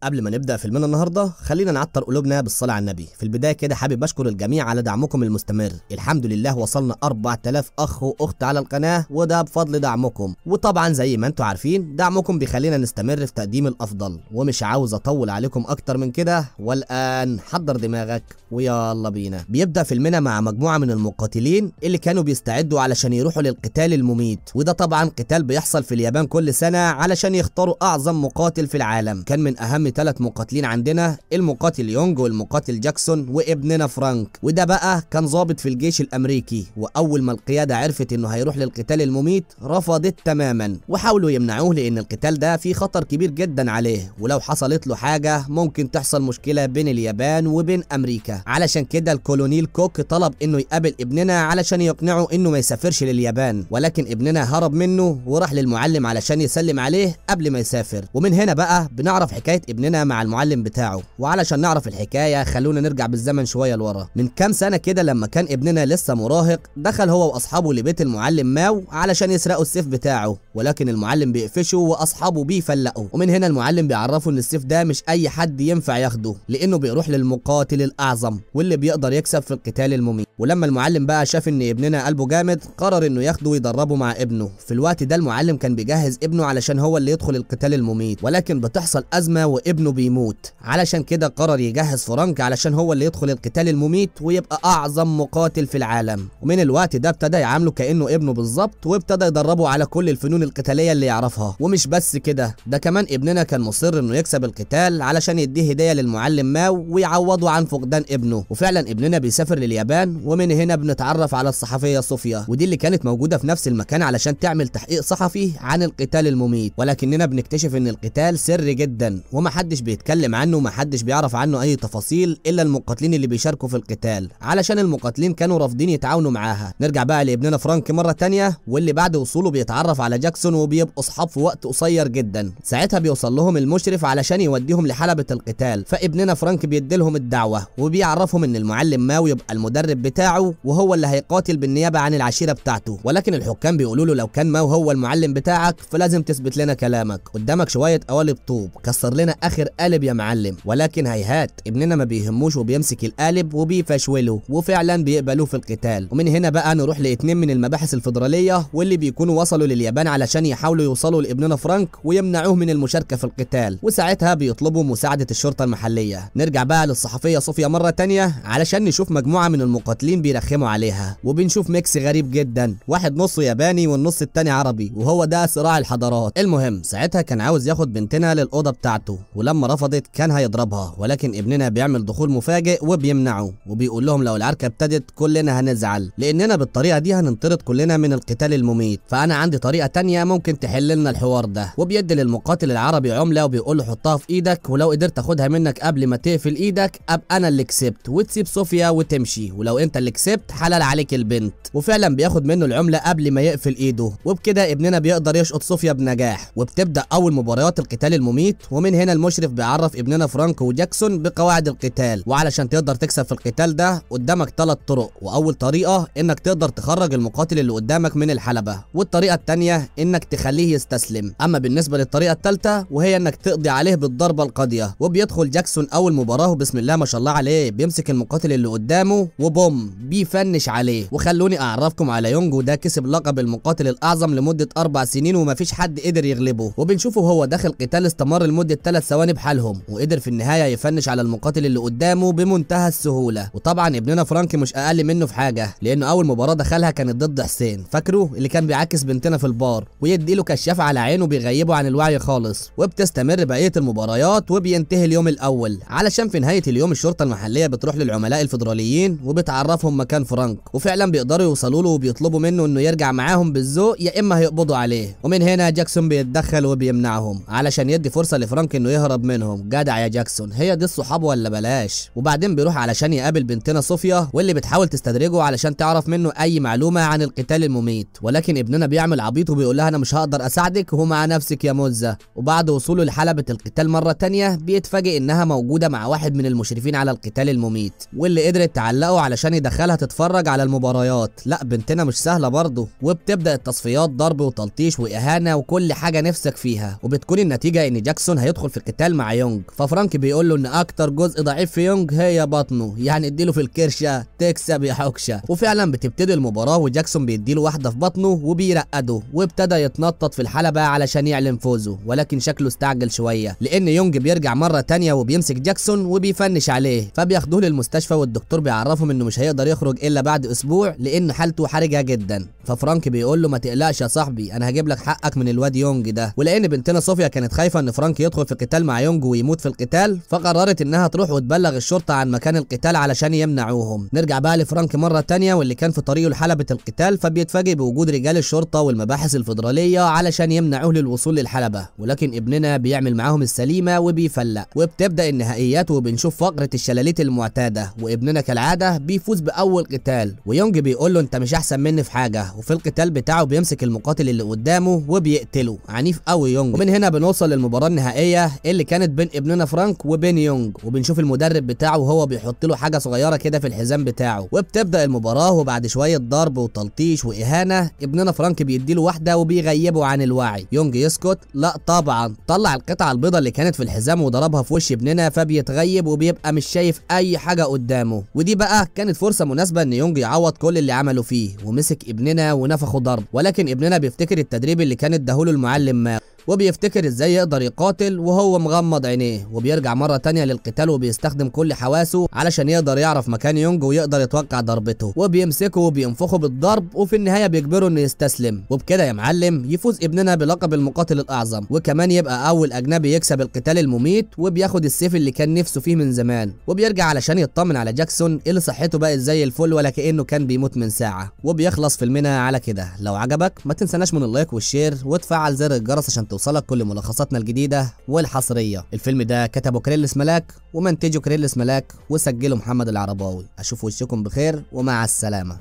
قبل ما نبدأ فيلمنا النهارده خلينا نعطر قلوبنا بالصلاة على النبي. في البداية كده حابب أشكر الجميع على دعمكم المستمر. الحمد لله وصلنا 4000 أخ وأخت على القناة، وده بفضل دعمكم. وطبعا زي ما انتوا عارفين دعمكم بيخلينا نستمر في تقديم الأفضل، ومش عاوز أطول عليكم أكتر من كده. والآن حضر دماغك ويلا بينا. بيبدأ فيلمنا مع مجموعة من المقاتلين اللي كانوا بيستعدوا علشان يروحوا للقتال المميت، وده طبعا قتال بيحصل في اليابان كل سنة علشان يختاروا أعظم مقاتل في العالم. كان من أهم 3 مقاتلين عندنا المقاتل يونج والمقاتل جاكسون وابننا فرانك، وده بقى كان ضابط في الجيش الأمريكي. وأول ما القيادة عرفت إنه هيروح للقتال المميت رفضت تماما، وحاولوا يمنعوه لأن القتال ده فيه خطر كبير جدا عليه، ولو حصلت له حاجة ممكن تحصل مشكلة بين اليابان وبين أمريكا. علشان كده الكولونيل كوك طلب إنه يقابل ابننا علشان يقنعه إنه ما يسافرش لليابان، ولكن ابننا هرب منه وراح للمعلم علشان يسلم عليه قبل ما يسافر. ومن هنا بقى بنعرف حكاية ابننا مع المعلم بتاعه. وعلشان نعرف الحكاية خلونا نرجع بالزمن شوية لورا. من كام سنة كده لما كان ابننا لسه مراهق، دخل هو واصحابه لبيت المعلم ماو علشان يسرقوا السيف بتاعه، ولكن المعلم بيقفشه واصحابه بيفلقوا. ومن هنا المعلم بيعرفه ان السيف ده مش اي حد ينفع ياخده، لانه بيروح للمقاتل الاعظم واللي بيقدر يكسب في القتال المميت. ولما المعلم بقى شاف ان ابننا قلبه جامد قرر انه ياخده ويدربه مع ابنه. في الوقت ده المعلم كان بيجهز ابنه علشان هو اللي يدخل القتال المميت، ولكن بتحصل ازمه وابنه بيموت. علشان كده قرر يجهز فرانك علشان هو اللي يدخل القتال المميت ويبقى اعظم مقاتل في العالم. ومن الوقت ده ابتدى يعامله كانه ابنه بالظبط، وابتدى يدربه على كل الفنون القتاليه اللي يعرفها. ومش بس كده، ده كمان ابننا كان مصر انه يكسب القتال علشان يديه هديه للمعلم ماو ويعوضه عن فقدان ابنه. وفعلا ابننا بيسافر لليابان، ومن هنا بنتعرف على الصحفيه صوفيا، ودي اللي كانت موجوده في نفس المكان علشان تعمل تحقيق صحفي عن القتال المميت. ولكننا بنكتشف ان القتال سري جدا ومحدش بيتكلم عنه ومحدش بيعرف عنه اي تفاصيل الا المقاتلين اللي بيشاركوا في القتال، علشان المقاتلين كانوا رافضين يتعاونوا معاها. نرجع بقى لابننا فرانك مره تانية، واللي بعد وصوله بيتعرف على جاكسون وبيبقوا اصحاب في وقت قصير جدا. ساعتها بيوصل لهم المشرف علشان يوديهم لحلبة القتال، فابننا فرانك بيديلهم الدعوه وبيعرفهم ان المعلم ماو يبقى المدرب بتاعه وهو اللي هيقاتل بالنيابه عن العشيره بتاعته. ولكن الحكام بيقولوا له لو كان ماو هو المعلم بتاعك فلازم تثبت لنا كلامك، قدامك شويه قوالب طوب، كسر لنا اخر قالب يا معلم. ولكن هيهات، ابننا ما بيهموش وبيمسك القالب وبيفشوله، وفعلا بيقبلوه في القتال. ومن هنا بقى نروح لاتنين من المباحث الفيدراليه واللي بيكونوا وصلوا لليابان علشان يحاولوا يوصلوا لابننا فرانك ويمنعوه من المشاركه في القتال، وساعتها بيطلبوا مساعده الشرطه المحليه. نرجع بقى للصحفيه صوفيا مره تانية علشان نشوف مجموعه من المقاتلين بيرخموا عليها، وبنشوف ميكس غريب جدا، واحد نصه ياباني والنص التاني عربي، وهو ده صراع الحضارات. المهم ساعتها كان عاوز ياخد بنتنا للاوضه بتاعته، ولما رفضت كان هيضربها، ولكن ابننا بيعمل دخول مفاجئ وبيمنعه، وبيقول لهم لو العركه ابتدت كلنا هنزعل، لاننا بالطريقه دي هننطرد كلنا من القتال المميت، فانا عندي طريقه تانية ممكن تحل لنا الحوار ده. وبيدي للمقاتل العربي عمله وبيقول له حطها في ايدك، ولو قدرت اخدها منك قبل ما تقفل ايدك ابقى انا اللي كسبت، وتسيب صوفيا وتمشي، ولو انت اللي كسبت حلال عليك البنت. وفعلا بياخد منه العمله قبل ما يقفل ايده، وبكده ابننا بيقدر يشقط صوفيا بنجاح. وبتبدا اول مباريات القتال المميت، ومن هنا المشرف بيعرف ابننا فرانك وجاكسون بقواعد القتال. وعلشان تقدر تكسب في القتال ده قدامك 3 طرق، واول طريقه انك تقدر تخرج المقاتل اللي قدامك من الحلبه، والطريقه الثانيه انك تخليه يستسلم. اما بالنسبه للطريقه الثالثه وهي انك تقضي عليه بالضربه القاضيه. وبيدخل جاكسون اول مباراه وبسم الله ما شاء الله عليه بيمسك المقاتل اللي قدامه وبوم بيفنش عليه. وخلوني اعرفكم على يونج، وده كسب لقب المقاتل الاعظم لمده 4 سنين ومفيش حد قدر يغلبه. وبنشوفه هو داخل قتال استمر لمده 3 ثواني بحالهم، وقدر في النهايه يفنش على المقاتل اللي قدامه بمنتهى السهوله. وطبعا ابننا فرانك مش اقل منه في حاجه، لانه اول مباراه دخلها كانت ضد حسين، فاكره اللي كان بيعاكس بنتنا في البار ويدي له كشاف على عينه بيغيبه عن الوعي خالص. وبتستمر بقيه المباريات وبينتهي اليوم الاول، علشان في نهايه اليوم الشرطه المحليه بتروح للعملاء الفيدراليين وبتعرفهم مكان فرانك، وفعلا بيقدروا يوصلوا له وبيطلبوا منه انه يرجع معاهم بالذوق يا اما هيقبضوا عليه. ومن هنا جاكسون بيتدخل وبيمنعهم علشان يدي فرصه لفرانك انه يهرب منهم. جدع يا جاكسون، هي دي الصحاب ولا بلاش. وبعدين بيروح علشان يقابل بنتنا صوفيا واللي بتحاول تستدرجه علشان تعرف منه اي معلومه عن القتال المميت، ولكن ابننا بيعمل عبيط وبيقول لها انا مش هقدر اساعدك ومع نفسك يا مزه. وبعد وصوله لحلبة القتال مرة تانية بيتفاجئ انها موجودة مع واحد من المشرفين على القتال المميت، واللي قدرت تعلقه علشان يدخلها تتفرج على المباريات. لا بنتنا مش سهلة برضه، وبتبدأ التصفيات ضرب وتلطيش واهانة وكل حاجة نفسك فيها، وبتكون النتيجة ان جاكسون هيدخل في القتال القتال مع يونج، ففرانك بيقول له ان اكتر جزء ضعيف في يونج هي بطنه، يعني اديله في الكرشه تكسب يا حكشه. وفعلا بتبتدي المباراه وجاكسون بيديله واحده في بطنه وبيرقده، وابتدى يتنطط في الحلبه علشان يعلن فوزه، ولكن شكله استعجل شويه لان يونج بيرجع مره تانيه وبيمسك جاكسون وبيفنش عليه، فبياخدوه للمستشفى والدكتور بيعرفهم انه مش هيقدر يخرج الا بعد اسبوع لان حالته حرجه جدا. ففرانك بيقول له ما تقلقش يا صاحبي، انا هجيب لك حقك من الواد يونج ده. ولان بنتنا صوفيا كانت خايفه ان فرانك يدخل في قتال مع يونج ويموت في القتال، فقررت انها تروح وتبلغ الشرطه عن مكان القتال علشان يمنعوهم. نرجع بقى لفرانك مره تانيه واللي كان في طريقه لحلبه القتال، فبيتفاجئ بوجود رجال الشرطه والمباحث الفيدراليه علشان يمنعوه للوصول للحلبه، ولكن ابننا بيعمل معاهم السليمه وبيفلق، وبتبدا النهائيات وبنشوف فقره الشلاليت المعتاده، وابننا كالعاده بيفوز باول قتال. ويونج بيقول له انت مش احسن مني في حاجه، وفي القتال بتاعه بيمسك المقاتل اللي قدامه وبيقتله، عنيف قوي يونج. ومن هنا بنوصل للمباراه النهائيه اللي كانت بين ابننا فرانك وبين يونج، وبنشوف المدرب بتاعه وهو بيحط له حاجه صغيره كده في الحزام بتاعه، وبتبدا المباراه وبعد شويه ضرب وتلطيش واهانه ابننا فرانك بيديله واحده وبيغيبه عن الوعي. يونج يسكت، لا طبعا، طلع القطعه البيضاء اللي كانت في الحزام وضربها في وش ابننا، فبيتغيب وبيبقى مش شايف اي حاجه قدامه. ودي بقى كانت فرصه مناسبه ان يونج يعوض كل اللي عمله فيه، ومسك ابننا ونفخه ضرب، ولكن ابننا بيفتكر التدريب اللي كان اداهوله المعلم ما، وبيفتكر ازاي يقدر يقاتل وهو مغمض عينيه، وبيرجع مره تانيه للقتال وبيستخدم كل حواسه علشان يقدر يعرف مكان يونج ويقدر يتوقع ضربته، وبيمسكه وبينفخه بالضرب، وفي النهايه بيجبره انه يستسلم. وبكده يا معلم يفوز ابننا بلقب المقاتل الاعظم، وكمان يبقى اول اجنبي يكسب القتال المميت، وبياخد السيف اللي كان نفسه فيه من زمان، وبيرجع علشان يطمن على جاكسون اللي صحته بقت زي الفل ولا كانه كان بيموت من ساعه. وبيخلص فيلمنا على كده. لو عجبك ما تنسناش من اللايك والشير وتفعل زر الجرس عشان توصلك كل ملخصاتنا الجديدة والحصرية. الفيلم ده كتبه كريلس ملاك ومنتجه كريلس ملاك وسجله محمد العرباوي. اشوف وشكم بخير ومع السلامة.